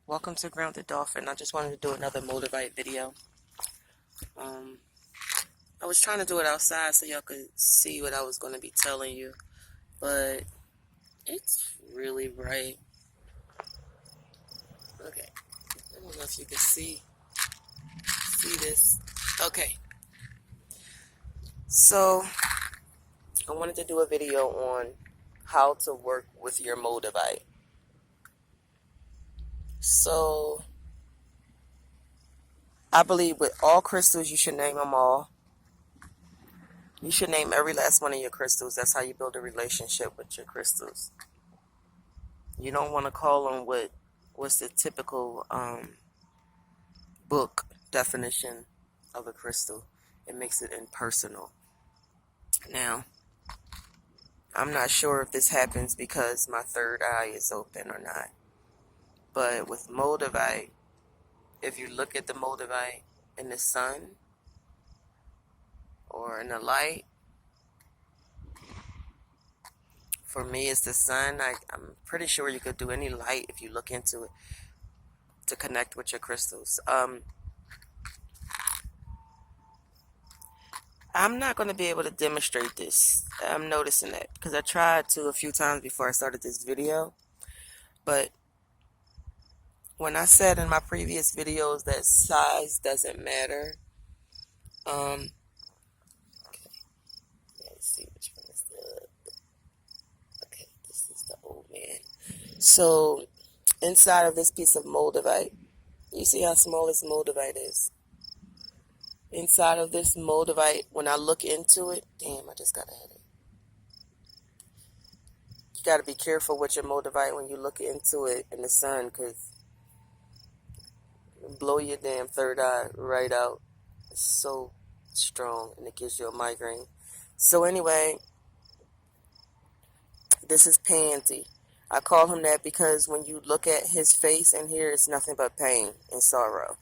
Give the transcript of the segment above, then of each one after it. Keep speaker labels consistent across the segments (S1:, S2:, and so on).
S1: Welcome to GroundedDolphin. I just wanted to do another Moldavite video. I was trying to do it outside so y'all could see what I was going to be telling you, but it's really bright. Okay, I don't know if you can see this. Okay, so I wanted to do a video on how to work with your Moldavite. So I believe with all crystals, you should name them all. You should name every last one of your crystals. That's how you build a relationship with your crystals. You don't want to call them what's the typical book definition of a crystal. It makes it impersonal. Now, I'm not sure if this happens because my third eye is open or not. But with Moldavite, if you look at the Moldavite in the sun or in the light, for me it's the sun. I'm pretty sure you could do any light if you look into it to connect with your crystals. I'm not going to be able to demonstrate this. I'm noticing that because I tried to a few times before I started this video. But when I said in my previous videos that size doesn't matter, okay, let's see which one is okay, this is the old man. So inside of this piece of Moldavite, you see how small this Moldavite is? Inside of this Moldavite, when I look into it, damn, I just got a headache. You got to be careful with your Moldavite when you look into it in the sun, because it'll blow your damn third eye right out. It's so strong, and it gives you a migraine. So anyway, this is Pansy. I call him that because when you look at his face in here, it's nothing but pain and sorrow.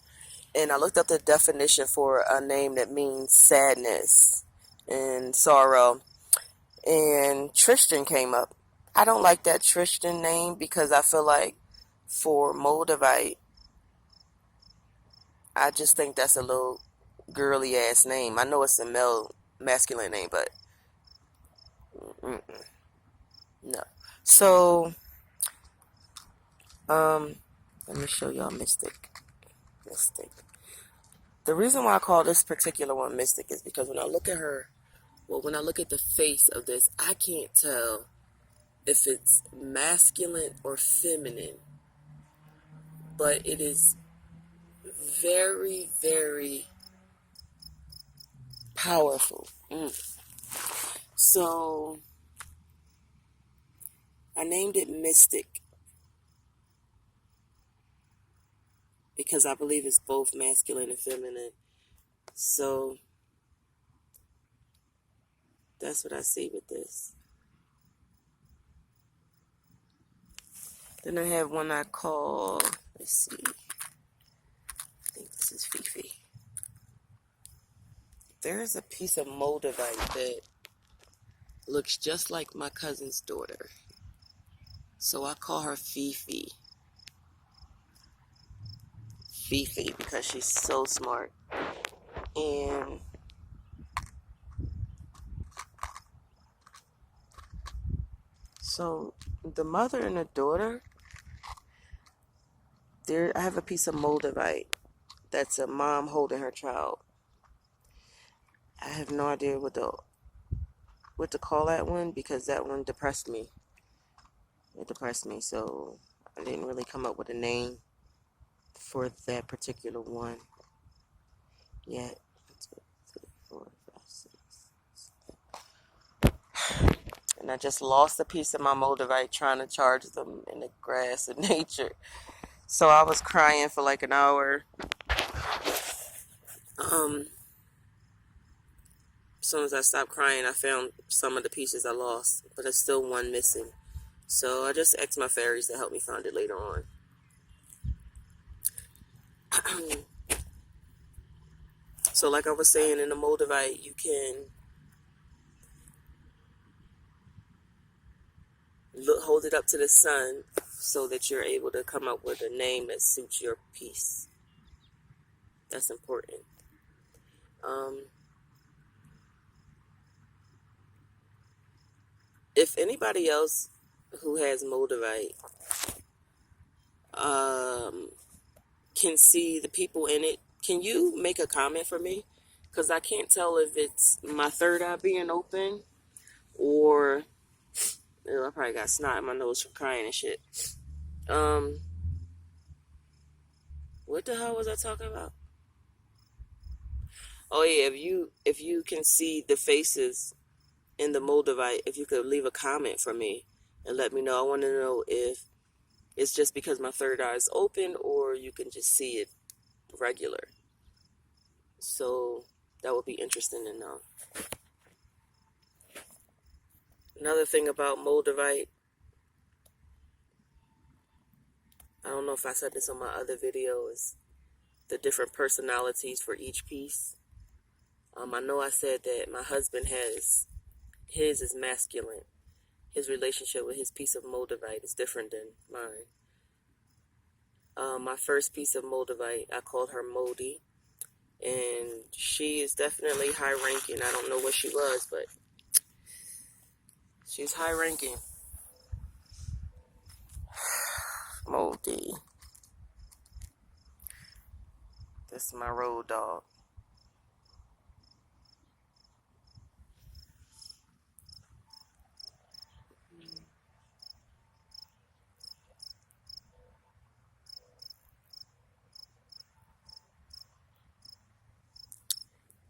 S1: And I looked up the definition for a name that means sadness and sorrow. And Tristan came up. I don't like that Tristan name because I feel like for Moldavite, I just think that's a little girly ass name. I know it's a masculine name, but no. So, let me show y'all Mystic. The reason why I call this particular one Mystic is because when I look at her, when I look at the face of this, I can't tell if it's masculine or feminine, but it is very, very powerful. So I named it Mystic because I believe it's both masculine and feminine. So that's what I see with this. Then I have one I call, let's see, I think this is Fifi. There's a piece of Moldavite that looks just like my cousin's daughter. So I call her Fifi. Fifi because she's so smart. And so the mother and the daughter, I have a piece of Moldavite that's a mom holding her child. I have no idea what to call that one because that one depressed me. It depressed me, so I didn't really come up with a name for that particular one yet. 1, 2, 3, 4, 5, 6. And I just lost a piece of my Moldavite trying to charge them in the grass of nature. So I was crying for like an hour. As soon as I stopped crying, I found some of the pieces I lost, but there's still one missing. So I just asked my fairies to help me find it later on. So like I was saying, in the Moldavite, you can hold it up to the sun so that you're able to come up with a name that suits your piece. That's important. If anybody else who has Moldavite can see the people in it, can you make a comment for me? Because I can't tell if it's my third eye being open or I probably got snot in my nose from crying and shit. What the hell was I talking about? Oh yeah, if you can see the faces in the Moldavite, if you could leave a comment for me and let me know. I want to know if it's just because my third eye is open or you can just see it regular. So that would be interesting to know. Another thing about Moldavite, I don't know if I said this on my other video, is the different personalities for each piece. I know I said that my husband has, his is masculine. His relationship with his piece of Moldavite is different than mine. My first piece of Moldavite, I called her Moldy, and she is definitely high ranking. I don't know what she was, but she's high ranking. Moldy. This is my road dog.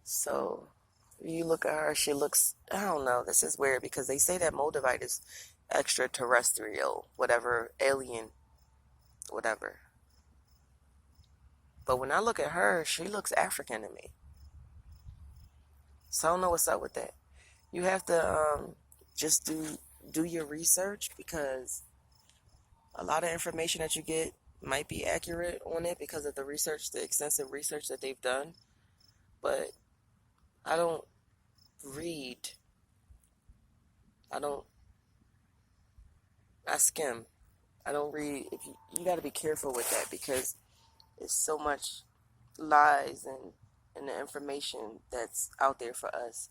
S1: So, you look at her, she looks, I don't know, this is weird because they say that Moldavite is extraterrestrial, whatever, alien, whatever. But when I look at her, she looks African to me. So I don't know what's up with that. You have to just do your research, because a lot of information that you get might be accurate on it because of the research, the extensive research that they've done. But I don't read. I skim. I don't read. If you got to be careful with that, because it's so much lies and the information that's out there for us.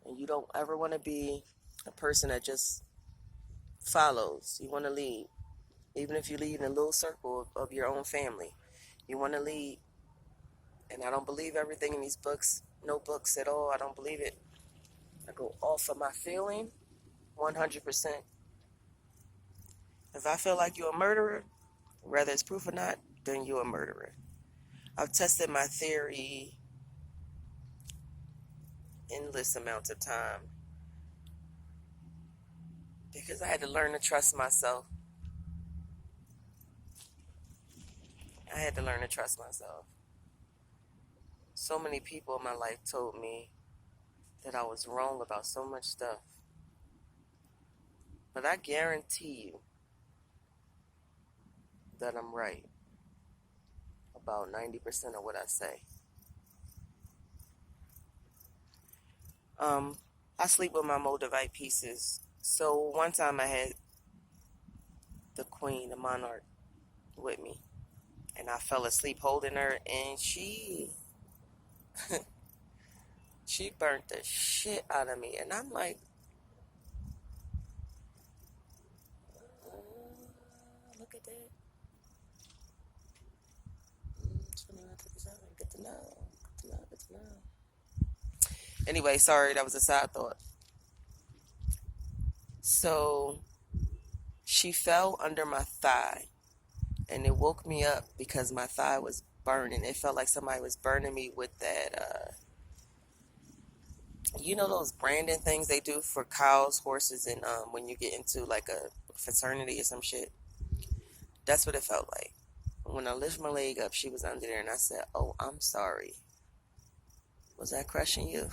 S1: And you don't ever want to be a person that just follows. You want to lead. Even if you lead in a little circle of your own family, you want to lead. And I don't believe everything in these books, no books at all. I don't believe it. I go off of my feeling 100%. If I feel like you're a murderer, whether it's proof or not, then you're a murderer. I've tested my theory endless amounts of time because I had to learn to trust myself. I had to learn to trust myself. So many people in my life told me that I was wrong about so much stuff. But I guarantee you that I'm right about 90% of what I say. I sleep with my Moldavite pieces. So one time I had the queen, the monarch, with me. And I fell asleep holding her, and she burnt the shit out of me. And I'm like, look at that. Good to know. Anyway, sorry, that was a side thought. So she fell under my thigh, and it woke me up because my thigh was burning. It felt like somebody was burning me with that, you know those branding things they do for cows, horses, and when you get into like a fraternity or some shit. That's what it felt like. When I lifted my leg up, she was under there, and I said, "Oh, I'm sorry. Was I crushing you?"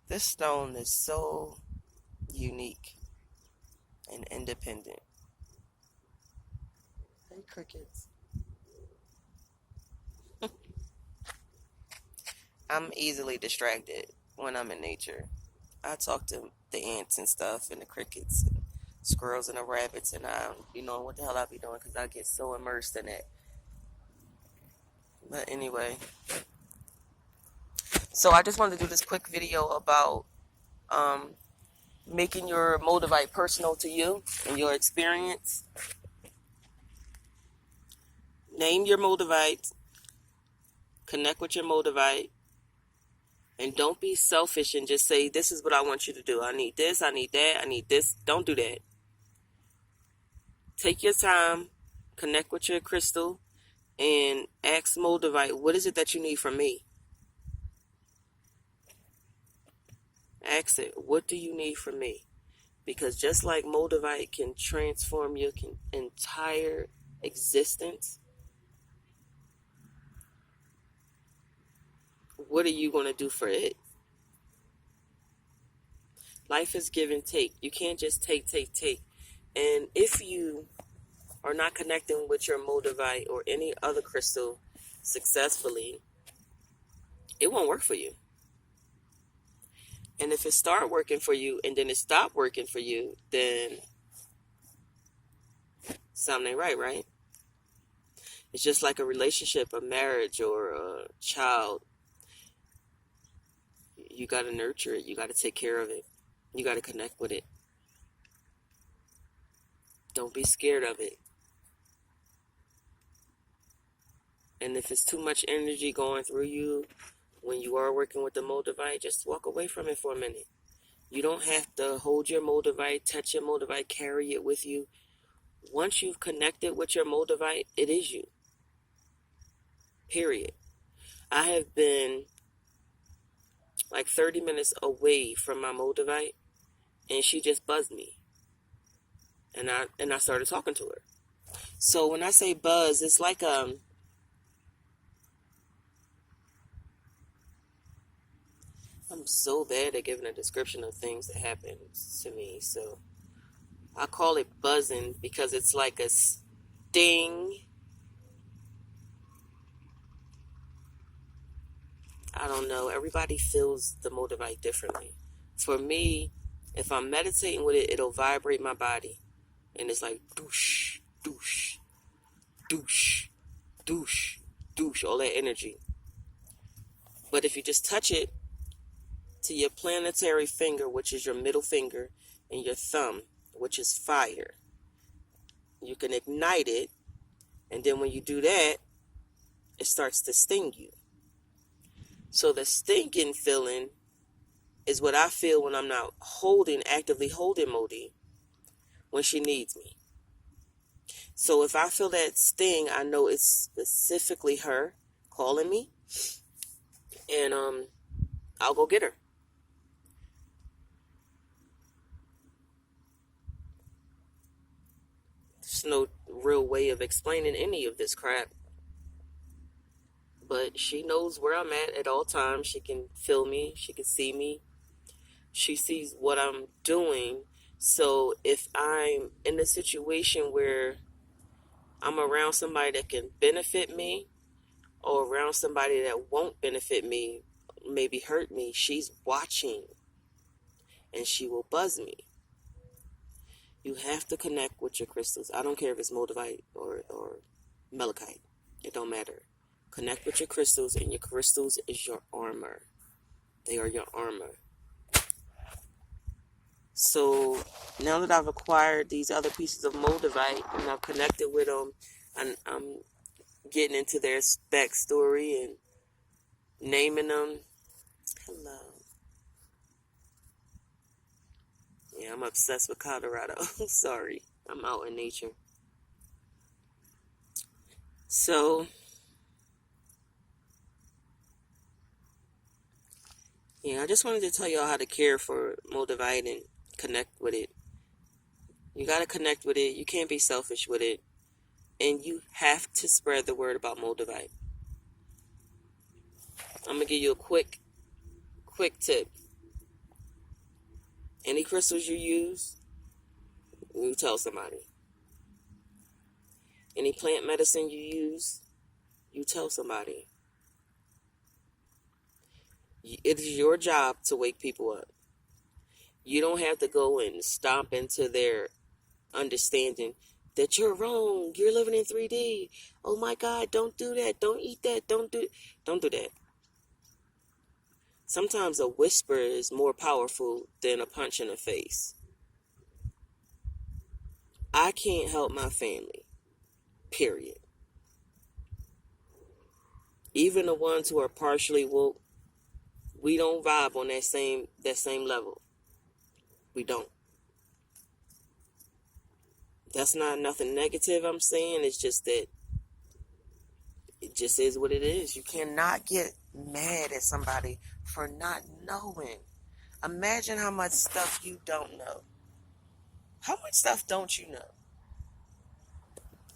S1: This stone is so unique and independent. Hey, crickets. I'm easily distracted. when I'm in nature. I talk to the ants and stuff and the crickets and squirrels and the rabbits, and I don't be knowing what the hell I be doing because I get so immersed in it. But anyway, so I just wanted to do this quick video about um, making your Moldavite personal to you and your experience. Name your Moldavite, connect with your Moldavite, and don't be selfish and just say, this is what I want you to do. I need this, I need that, I need this. Don't do that. Take your time, connect with your crystal, and ask Moldavite, what is it that you need from me? Ask it, what do you need from me? Because just like Moldavite can transform your entire existence, what are you going to do for it? Life is give and take. You can't just take. And if you are not connecting with your Moldavite or any other crystal successfully, it won't work for you. And if it start working for you and then it stop working for you, then something ain't right, right? It's just like a relationship, a marriage, or a child. You got to nurture it. You got to take care of it. You got to connect with it. Don't be scared of it. And if it's too much energy going through you when you are working with the Moldavite, just walk away from it for a minute. You don't have to hold your Moldavite, touch your Moldavite, carry it with you. Once you've connected with your Moldavite, it is you. Period. I have been like 30 minutes away from my Moldavite, and she just buzzed me. And I started talking to her. So when I say buzz, it's like I'm so bad at giving a description of things that happen to me. So I call it buzzing because it's like a sting. I don't know. Everybody feels the Moldavite differently. For me, if I'm meditating with it, it'll vibrate my body. And it's like douche, douche, douche, douche, douche, all that energy. But if you just touch it to your planetary finger, which is your middle finger, and your thumb, which is fire, you can ignite it. And then when you do that, it starts to sting you. So the stinging feeling is what I feel when I'm not actively holding Modi when she needs me. So if I feel that sting, I know it's specifically her calling me, and I'll go get her. There's no real way of explaining any of this crap. But she knows where I'm at all times. She can feel me. She can see me. She sees what I'm doing. So if I'm in a situation where I'm around somebody that can benefit me, or around somebody that won't benefit me, maybe hurt me, she's watching, and she will buzz me. You have to connect with your crystals. I don't care if it's Moldavite or Malachite. It don't matter. Connect with your crystals, and your crystals is your armor. They are your armor. So now that I've acquired these other pieces of Moldavite and I've connected with them, I'm getting into their backstory and naming them. Hello. Yeah, I'm obsessed with Colorado. Sorry. I'm out in nature. So yeah, I just wanted to tell y'all how to care for Moldavite and connect with it. You got to connect with it. You can't be selfish with it. And you have to spread the word about Moldavite. I'm going to give you a quick tip. Any crystals you use, you tell somebody. Any plant medicine you use, you tell somebody. It is your job to wake people up. You don't have to go and stomp into their understanding that you're wrong. You're living in 3D. Oh my God, don't do that. Don't eat that. Don't do that. Sometimes a whisper is more powerful than a punch in the face. I can't help my family. Period. Even the ones who are partially woke, we don't vibe on that same level. We don't. That's not nothing negative I'm saying. It's just that it just is what it is. You cannot get mad at somebody for not knowing. Imagine how much stuff you don't know. How much stuff don't you know?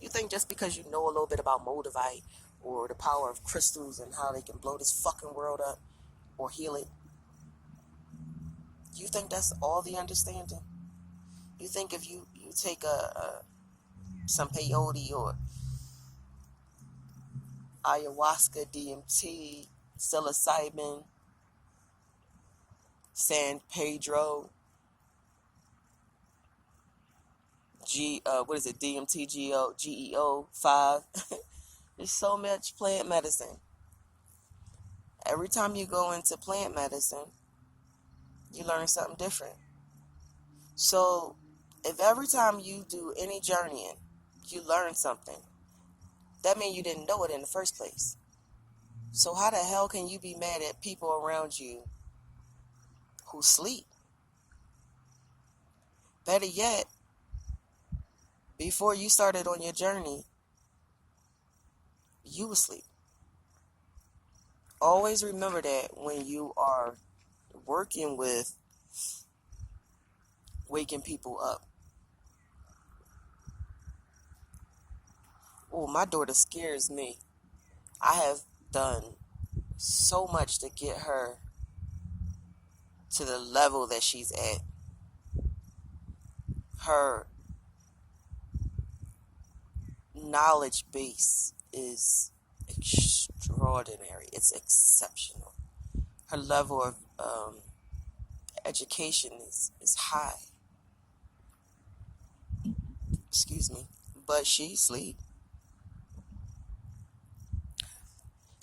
S1: You think just because you know a little bit about Moldavite or the power of crystals and how they can blow this fucking world up or heal it, you think that's all the understanding? You think if you take some peyote or ayahuasca, DMT, psilocybin, San Pedro, DMT, GEO 5. There's so much plant medicine. Every time you go into plant medicine, you learn something different. So if every time you do any journeying, you learn something, that means you didn't know it in the first place. So how the hell can you be mad at people around you who sleep? Better yet, before you started on your journey, you were asleep. Always remember that when you are working with waking people up. Oh, my daughter scares me. I have done so much to get her to the level that she's at. Her knowledge base is extraordinary. It's exceptional. Her level of education is high. Excuse me. But she sleep.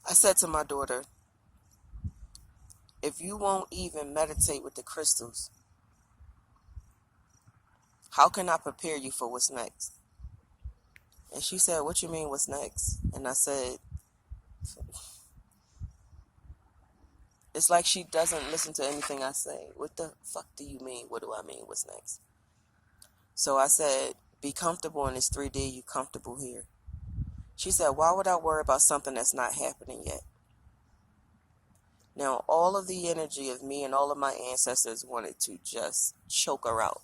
S1: I said to my daughter, if you won't even meditate with the crystals, how can I prepare you for what's next? And she said, what you mean, what's next? And I said, it's like she doesn't listen to anything I say. What the fuck do you mean? What do I mean? What's next? So I said, be comfortable in this 3D. You comfortable here. She said, why would I worry about something that's not happening yet? Now, all of the energy of me and all of my ancestors wanted to just choke her out.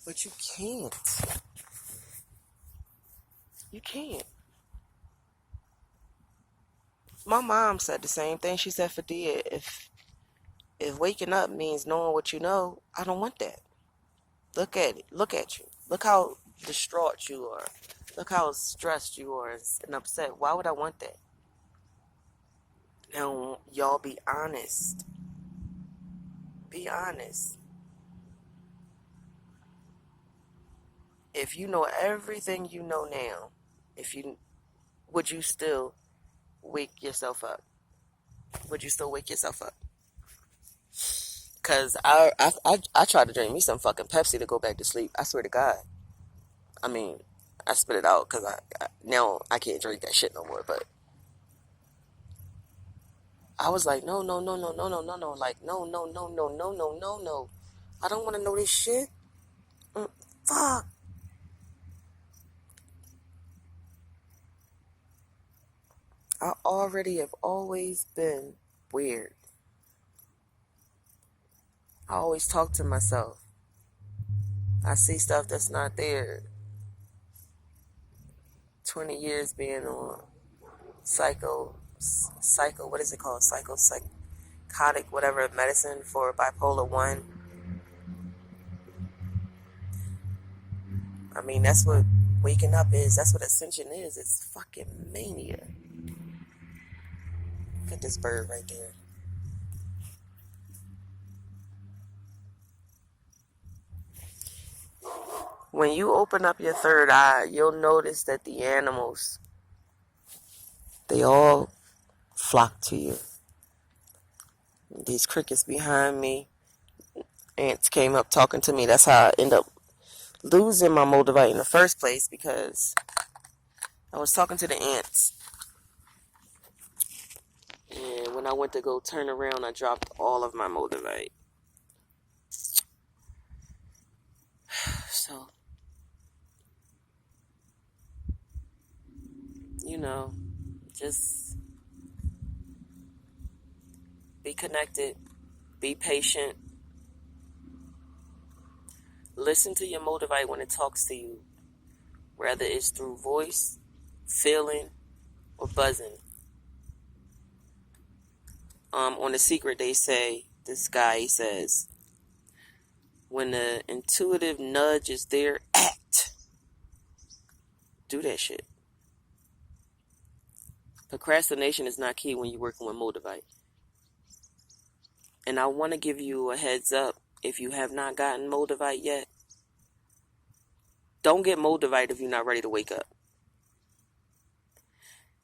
S1: But you can't. You can't. My mom said the same thing. She said, Fadia, if waking up means knowing what you know, I don't want that. Look at it. Look at you. Look how distraught you are. Look how stressed you are and upset. Why would I want that? Now, y'all be honest. Be honest. If you know everything you know now, would you still wake yourself up? Would you still wake yourself up? Because I tried to drink me some fucking Pepsi to go back to sleep. I swear to God. I mean, I spit it out because now I can't drink that shit no more. But I was like, no. Like, no. I don't want to know this shit. Fuck. I already have always been weird. I always talk to myself. I see stuff that's not there. 20 years being on what is it called? Psychotic, whatever, medicine for bipolar 1. I mean, that's what waking up is. That's what ascension is. It's fucking mania. Look at this bird right there. When you open up your third eye, you'll notice that the animals, they all flock to you. These crickets behind me, ants came up talking to me. That's how I end up losing my Moldavite in the first place, because I was talking to the ants. And when I went to go turn around, I dropped all of my Moldavite. So, just be connected, be patient. Listen to your Moldavite when it talks to you, whether it's through voice, feeling, or buzzing. On The Secret, they say, this guy, he says, when the intuitive nudge is there, act. Do that shit. Procrastination is not key when you're working with Moldavite. And I want to give you a heads up, if you have not gotten Moldavite yet, don't get Moldavite if you're not ready to wake up.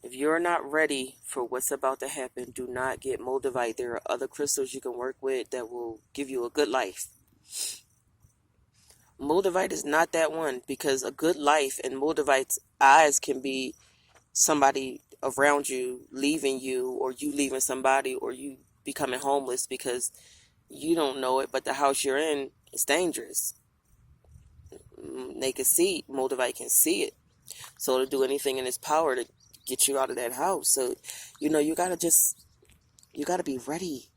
S1: If you're not ready for what's about to happen, do not get Moldavite. There are other crystals you can work with that will give you a good life. Moldavite is not that one, because a good life in Moldavite's eyes can be somebody around you leaving you, or you leaving somebody, or you becoming homeless because you don't know it, but the house you're in is dangerous. They can see it. Moldavite can see it. So to do anything in its power to get you out of that house. So, you gotta be ready.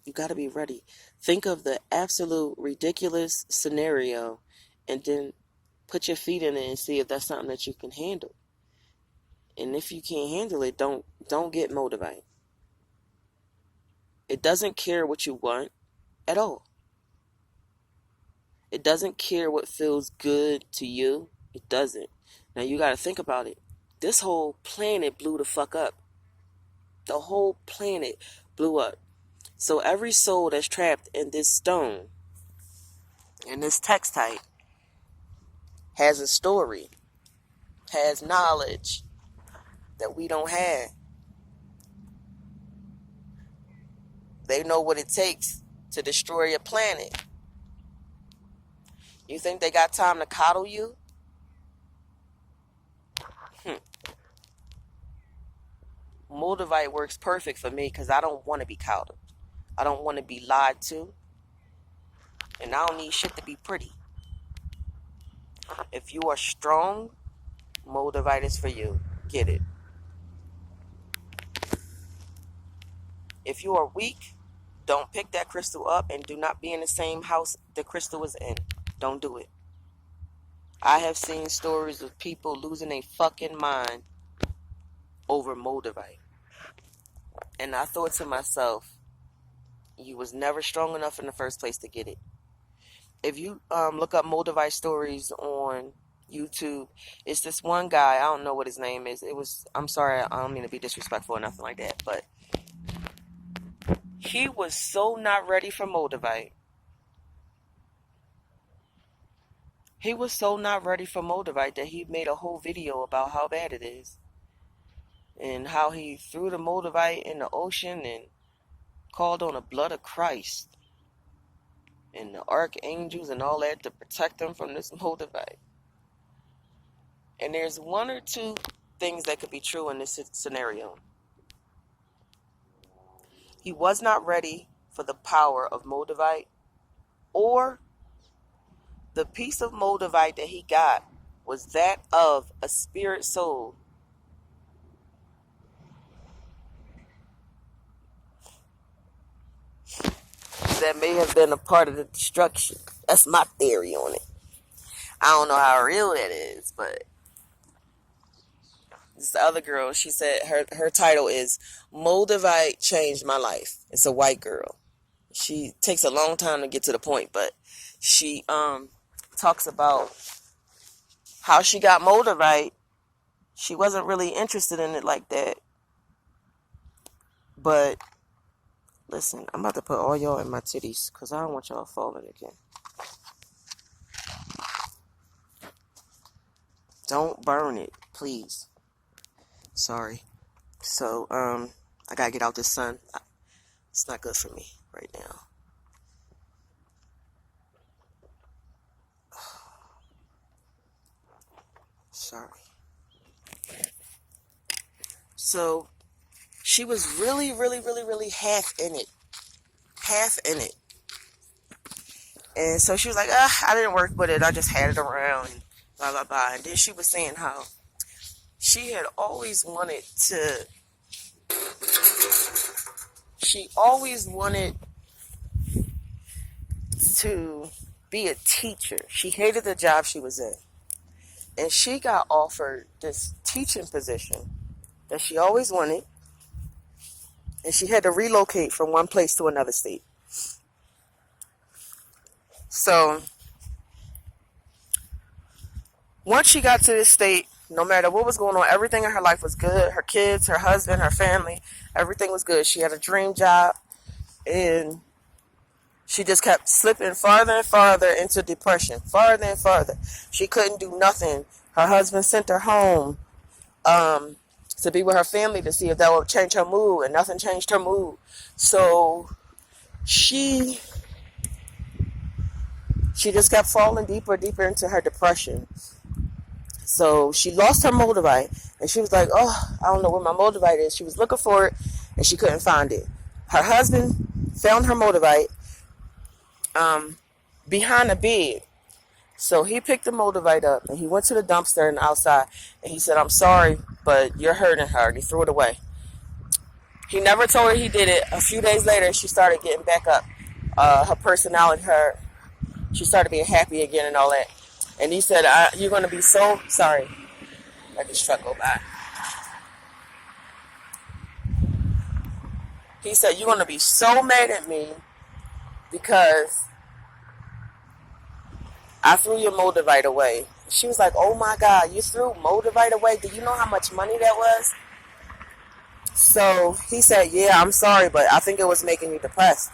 S1: You gotta be ready. Think of the absolute ridiculous scenario and then put your feet in it and see if that's something that you can handle. And if you can't handle it, don't get Moldavite. It doesn't care what you want at all. It doesn't care what feels good to you. It doesn't. Now you got to think about it. This whole planet blew the fuck up. The whole planet blew up. So every soul that's trapped in this stone, in this Textite, has a story, has knowledge that we don't have. They know what it takes to destroy a planet. You think they got time to coddle you? Moldavite works perfect for me because I don't want to be coddled. I don't want to be lied to. And I don't need shit to be pretty. If you are strong, Moldavite is for you. Get it. If you are weak, don't pick that crystal up, and do not be in the same house the crystal is in. Don't do it. I have seen stories of people losing their fucking mind over Moldavite. And I thought to myself, you was never strong enough in the first place to get it. If you look up Moldavite stories on YouTube, it's this one guy, I don't know what his name is. I'm sorry, I don't mean to be disrespectful or nothing like that, but he was so not ready for Moldavite. He was so not ready for Moldavite that he made a whole video about how bad it is. And how he threw the Moldavite in the ocean and called on the blood of Christ and the archangels and all that to protect him from this Moldavite. And there's one or two things that could be true in this scenario. He was not ready for the power of Moldavite, or the piece of Moldavite that he got was that of a spirit soul. That may have been a part of the destruction. That's my theory on it. I don't know how real that is, but this other girl, she said her title is Moldavite Changed My Life. It's a white girl. She takes a long time to get to the point, but she talks about how she got Moldavite. She wasn't really interested in it like that, But listen, I'm about to put all y'all in my titties because I don't want y'all falling again. Don't burn it, please. Sorry. So, I gotta get out this sun. It's not good for me right now. Sorry. So, she was really, really, really, really half in it. Half in it. And so she was like, I didn't work with it. I just had it around and blah, blah, blah. And then she was saying how she had always wanted to, be a teacher. She hated the job she was in. And she got offered this teaching position that she always wanted. And she had to relocate from one place to another state. So, once she got to this state, no matter what was going on, everything in her life was good. Her kids, her husband, her family, everything was good. She had a dream job. And she just kept slipping farther and farther into depression. Farther and farther. She couldn't do nothing. Her husband sent her home to be with her family to see if that would change her mood. And nothing changed her mood. So she just kept falling deeper and deeper into her depression. So she lost her Moldavite. And she was like, oh, I don't know where my Moldavite is. She was looking for it and she couldn't find it. Her husband found her Moldavite behind a bed. So he picked the Moldavite up and he went to the dumpster and outside and he said, I'm sorry, but you're hurting her. And he threw it away. He never told her he did it. A few days later, she started getting back up. Her personality, she started being happy again and all that. And he said, you're going to be so sorry. Let this truck go by. He said, you're going to be so mad at me because I threw your Moldavite away. She was like, oh my God, you threw Moldavite away? Do you know how much money that was? So he said, yeah, I'm sorry, but I think it was making you depressed.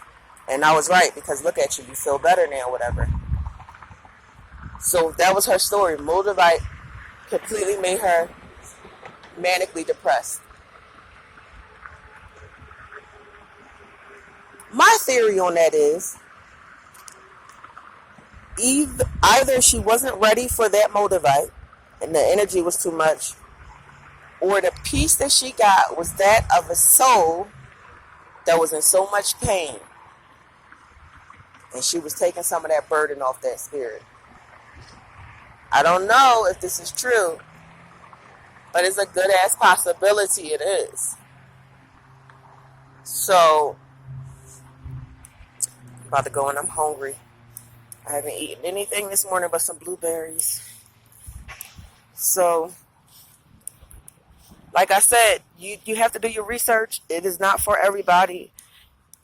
S1: And I was right, because look at you, you feel better now, whatever. So that was her story. Moldavite completely made her manically depressed. My theory on that is either she wasn't ready for that Moldavite and the energy was too much, or the peace that she got was that of a soul that was in so much pain, and she was taking some of that burden off that spirit. I don't know if this is true, but it's a good ass possibility it is. So, I'm about to go and I'm hungry. I haven't eaten anything this morning but some blueberries. So, like I said, you have to do your research. It is not for everybody.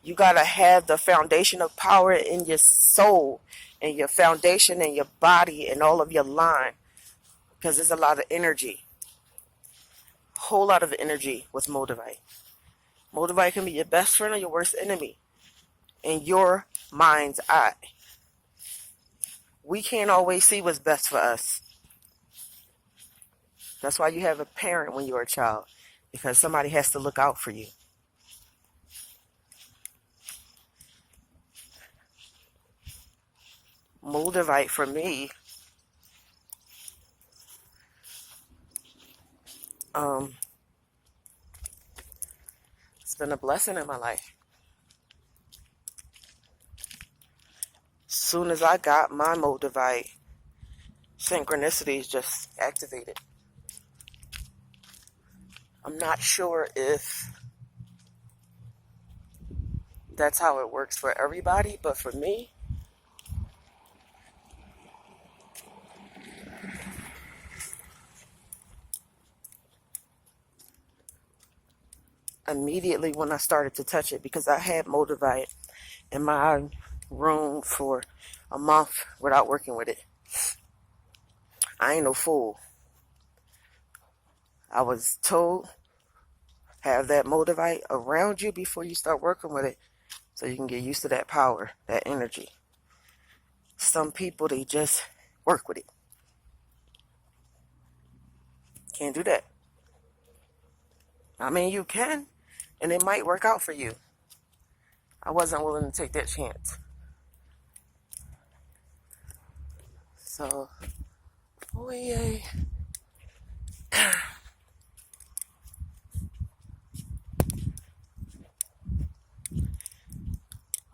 S1: You got to have the foundation of power in your soul and your foundation in your body and all of your line. Because there's a lot of energy. Whole lot of energy with Moldavite. Moldavite can be your best friend or your worst enemy in your mind's eye. We can't always see what's best for us. That's why you have a parent when you're a child, because somebody has to look out for you. Moldavite for me, it's been a blessing in my life. As soon as I got my Moldavite, synchronicities just activated. I'm not sure if that's how it works for everybody, but for me, immediately when I started to touch it, because I had Moldavite in my room for a month without working with it. I ain't no fool. I was told, Have that Moldavite around you before you start working with it, so you can get used to that power, that energy. Some people, they just work with it. Can't do that. I mean, you can, and it might work out for you. I wasn't willing to take that chance. So, oh yay.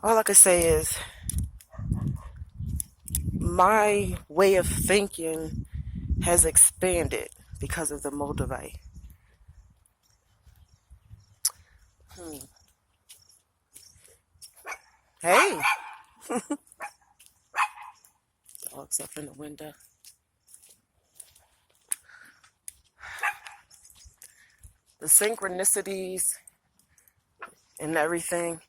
S1: All I can say is my way of thinking has expanded because of the Moldavite. Hey! Dogs up in the window. The synchronicities and everything.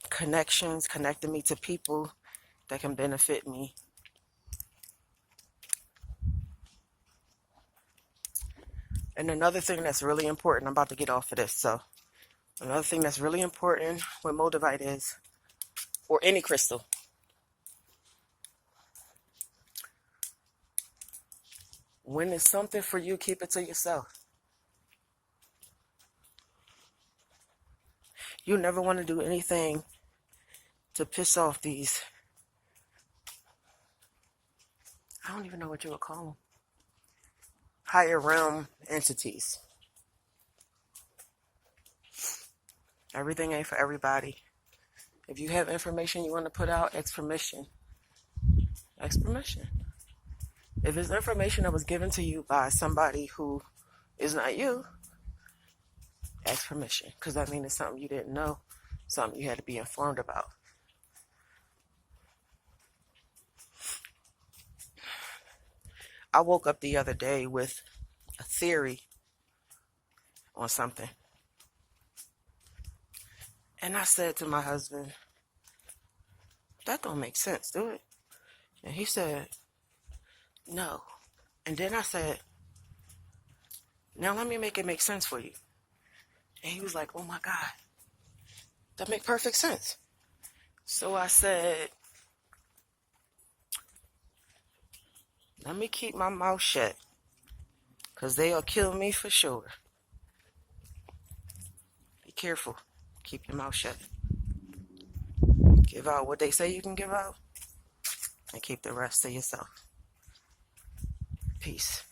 S1: Connections connecting me to people that can benefit me. And another thing that's really important, I'm about to get off of this, so another thing that's really important with Moldavite is, or any crystal, when it's something for you, keep it to yourself. You never want to do anything to piss off these, I don't even know what you would call them, higher realm entities. Everything ain't for everybody. If you have information you want to put out, ask permission. Ask permission. If it's information that was given to you by somebody who is not you, ask permission. Because that means it's something you didn't know, something you had to be informed about. I woke up the other day with a theory on something. And I said to my husband, that don't make sense, do it? And he said, no. And then I said, now let me make it make sense for you. And he was like, oh my God, that make perfect sense. So I said, let me keep my mouth shut, because they'll kill me for sure. Be careful. Keep your mouth shut. Give out what they say you can give out, and keep the rest to yourself. Peace.